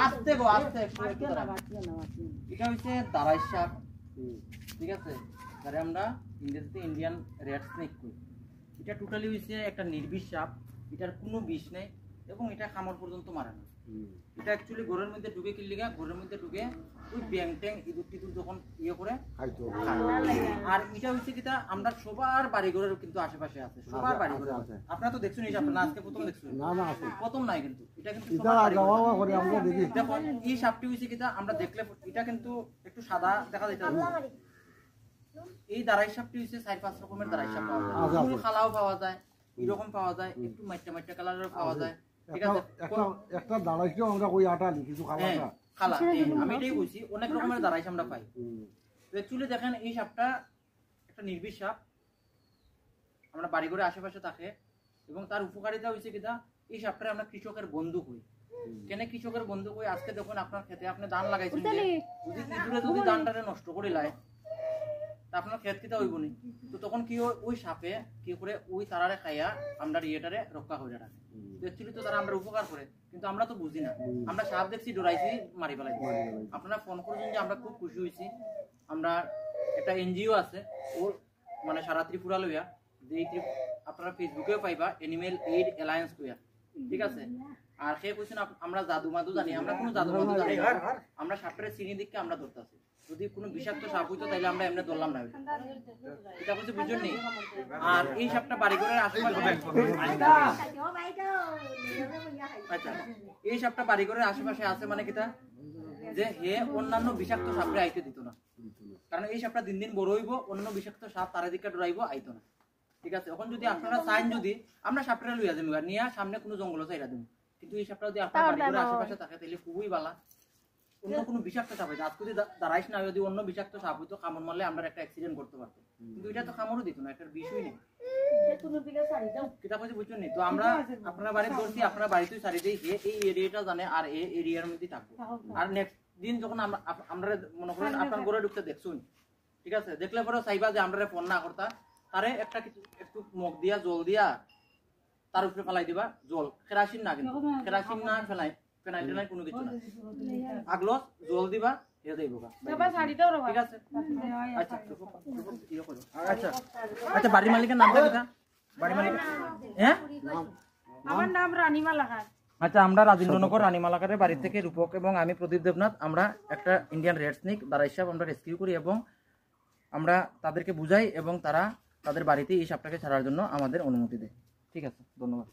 আস্তে গো আস্তে এটা হচ্ছে দারাই সাপ ঠিক আছে যারা আমরা ইংরেজিতে ইন্ডিয়ান রেড স্নেক কই এটা টোটালি হচ্ছে একটা নির্বিষ সাপ এটার কোনো বিষ নেই এবং এটা কামড় পর্যন্ত মারে না এটা অ্যাকচুয়ালি ঘরের মধ্যে ঢুকে কিনলিগা ঘরের মধ্যে ঢুকে ওই ব্যাং ট্যাং ইঁদুর টিঁদুর যখন ইয়ে করে আর এটা হচ্ছে কিটা আমরা সবার বাড়ি ঘরের কিন্তু আশেপাশে আছে সবার বাড়ি ঘরে আছে আপনারা তো দেখছেন এই সাপটা আজকে প্রথম দেখছেন না না আছে প্রথম নাই কিন্তু এটা কিন্তু সবার বাড়ি ঘরে আমরা দেখি দেখো এই সাপটি হচ্ছে কিটা আমরা দেখলে এটা কিন্তু একটু সাদা দেখা যাইতে এই দারাই সাপটি হচ্ছে 4-5 রকমের দারাই সাপ পাওয়া যায় ফুল খালাও পাওয়া যায় এরকম পাওয়া যায় একটু মাইটা মাইটা কালারের পাওয়া যায় ঠিক আছে একটা দাঁড়াইছেও আমরা ওই আটালি কিছু খালা খালা আমি এটাই বলছি অনেক রকমের দাঁড়াইছে আমরা পাই তো অ্যাকচুয়ালি দেখেন এই সাপটা একটা নির্বিষ সাপ আমরা বাড়ি ঘরে আশেপাশে থাকে এবং তার উপকারিতা হচ্ছে কিটা এই সাপটা আমরা কৃষকের বন্ধু হই কেন কৃষকের বন্ধু হই আজকে দেখুন আপনার খেতে আপনি ধান লাগাইছেন যদি ইঁদুরে যদি ধানটারে নষ্ট করে লাই তা আপনার ক্ষেত কিটা হইব নি তো তখন কি ওই সাপে কি করে ওই তারারে খাইয়া আমরা ইয়েটারে রক্ষা করে রাখে অ্যাকচুয়ালি তো তারা আমরা উপকার করে কিন্তু আমরা তো বুঝি না আমরা সাপ দেখছি ডরাইছি মারি ফেলাই আপনারা ফোন করেছেন যে আমরা খুব খুশি হয়েছি আমরা একটা এনজিও আছে ও মানে সারা ত্রিপুরা লইয়া যে আপনারা ফেসবুকেও পাইবা এনিমেল এইড অ্যালায়েন্স কইয়া ঠিক আছে আর সে কইছেন আমরা জাদু মাদু জানি আমরা কোনো জাদু মাদু জানি না আমরা সাপের চিনি দিকে আমরা ধরতেছি যদি কোনো বিষাক্ত সাপ হইতো তাইলে আমরা এমনি ধরলাম না এটা কিছু বুঝুন নি আর এই সাপটা বাড়ি ঘরের আশেপাশে আচ্ছা এই সাপটা বাড়ি ঘরের আশেপাশে আছে মানে কিটা যে হে অন্যান্য বিষাক্ত সাপরে আইতে দিত না কারণ এই সাপটা দিন দিন বড় হইব অন্য বিষাক্ত সাপ তার দিকে ডরাইবো আইতো না ঠিক আছে এখন যদি আপনারা চাইন যদি আমরা সাপটা লইয়া যাবো নিয়ে সামনে কোনো জঙ্গল চাইরা দেব কিন্তু এই সাপটা যদি আপনার বাড়ি ঘরের আশেপাশে থাকে তাহলে খুবই ভালো অন্য কোনো বিষাক্ত সাপ হইতো আজকে যদি দাঁড়াইস না যদি অন্য বিষাক্ত সাপ হইতো কামড় মারলে আমরা একটা অ্যাক্সিডেন্ট করতে পারতো কিন্তু এটা তো কামড়ও দিত না একটা বিষয় নেই কিতাব হচ্ছে বুঝছেন নি তো আমরা আপনার বাড়ি ধরছি আপনার বাড়িতেই সারি দিই এই এরিয়াটা জানে আর এই এরিয়ার মধ্যেই থাকবো আর নেক্সট দিন যখন আমরা মনে করেন আপনার ঘরে ঢুকতে দেখছুন ঠিক আছে দেখলে পরে চাইবা যে আমরা ফোন না করতা তারে একটা কিছু একটু মগ দিয়া জল দিয়া তার উপরে ফেলাই দিবা জল কেরাসিন না কিন্তু কেরাসিন না ফেলাই ফেনাইল টেনাইল কোনো কিছু না আগলো জল দিবা হে দেইবো ঠিক আছে আচ্ছা আচ্ছা আচ্ছা বাড়ির মালিকের নামটা কি বাড়ি মালিক হ্যাঁ আমার নাম রানীমালাকার আচ্ছা আমরা রাজেন্দ্রনগর রানীমালাকারের বাড়ি থেকে রূপক এবং আমি প্রদীপ দেবনাথ আমরা একটা ইন্ডিয়ান রেড স্নেক দারাই সাপ আমরা রেস্কিউ করি এবং আমরা তাদেরকে বুঝাই এবং তারা তাদের বাড়িতে এই সাপটাকে ছাড়ার জন্য আমাদের অনুমতি দেয় ঠিক আছে ধন্যবাদ